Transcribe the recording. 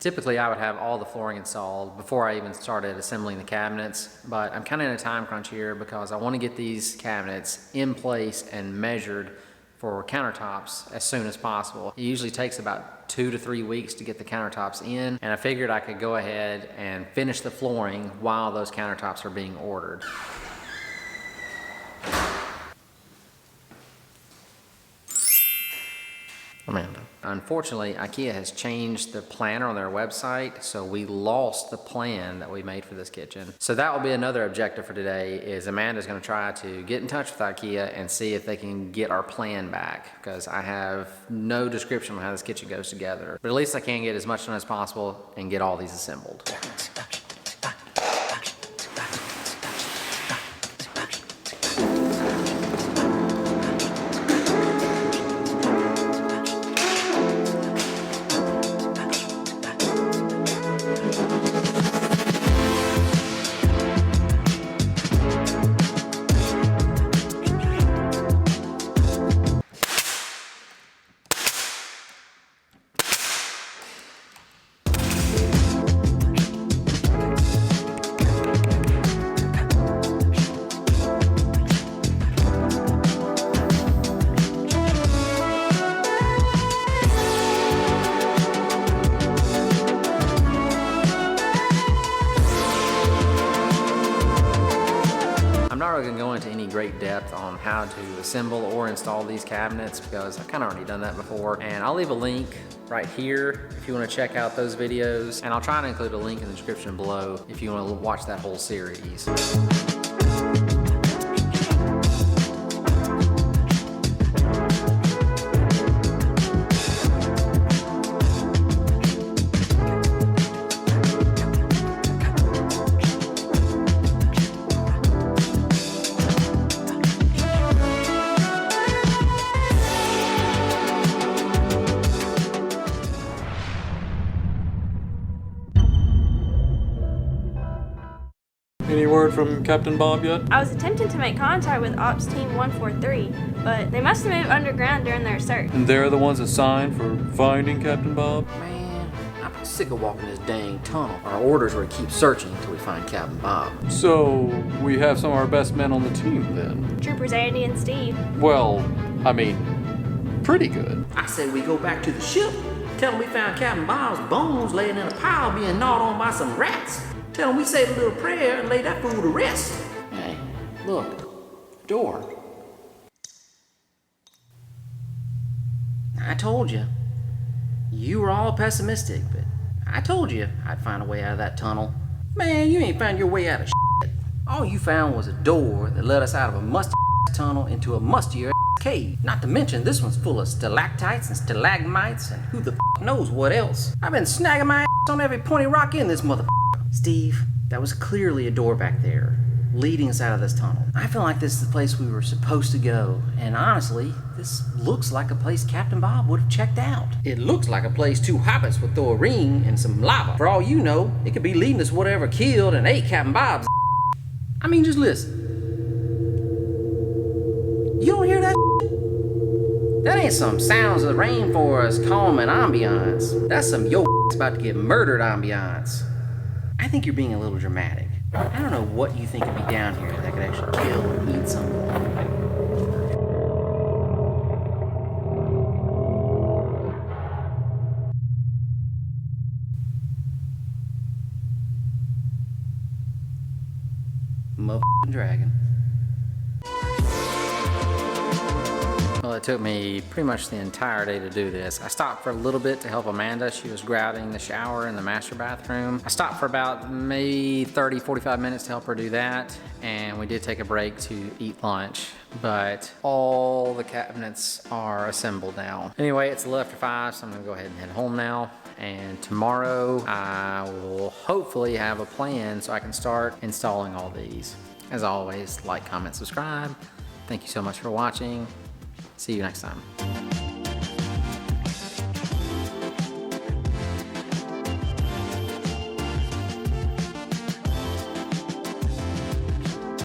Typically I would have all the flooring installed before I even started assembling the cabinets, but I'm kind of in a time crunch here because I want to get these cabinets in place and measured for countertops as soon as possible. It usually takes about 2 to 3 weeks to get the countertops in, and I figured I could go ahead and finish the flooring while those countertops are being ordered. Amanda. Unfortunately, Ikea has changed the planner on their website, so we lost the plan that we made for this kitchen. So that will be another objective for today, is Amanda's gonna try to get in touch with Ikea and see if they can get our plan back, because I have no description on how this kitchen goes together. But at least I can get as much done as possible and get all these assembled. I'm not really gonna go into any great depth on how to assemble or install these cabinets because I've kind of already done that before. And I'll leave a link right here if you want to check out those videos. And I'll try to include a link in the description below if you want to watch that whole series. Any word from Captain Bob yet? I was attempting to make contact with Ops Team 143, but they must have moved underground during their search. And they're the ones assigned for finding Captain Bob? Man, I'm sick of walking this dang tunnel. Our orders were to keep searching until we find Captain Bob. So, we have some of our best men on the team then? Troopers Andy and Steve. Well, I mean, pretty good. I say we go back to the ship. Tell them we found Captain Bob's bones laying in a pile being gnawed on by some rats. Tell them we say a little prayer and lay that fool to rest. Hey, look, door. I told you. You were all pessimistic, but I told you I'd find a way out of that tunnel. Man, you ain't found your way out of shit. All you found was a door that led us out of a musty tunnel into a mustier cave. Not to mention this one's full of stalactites and stalagmites and who the knows what else. I've been snagging my ass on every pointy rock in this mother. Steve, that was clearly a door back there, leading us out of this tunnel. I feel like this is the place we were supposed to go, and honestly, this looks like a place Captain Bob would have checked out. It looks like a place two hobbits would throw a ring and some lava. For all you know, it could be leading us whatever killed and ate Captain Bob's. I mean, just listen. You don't hear that? That ain't some sounds of the rainforest calming ambiance. That's some yo about to get murdered ambiance. I think you're being a little dramatic. I don't know what you think could be down here that could actually kill or eat something. Motherfucking dragon. Well, it took me pretty much the entire day to do this. I stopped for a little bit to help Amanda. She was grouting the shower in the master bathroom. I stopped for about maybe 30-45 minutes to help her do that, and we did take a break to eat lunch, but all the cabinets are assembled now. Anyway, it's a little after 5, so I'm gonna go ahead and head home now, and tomorrow I will hopefully have a plan so I can start installing all these. As always, like, comment, subscribe. Thank you so much for watching. See you next time.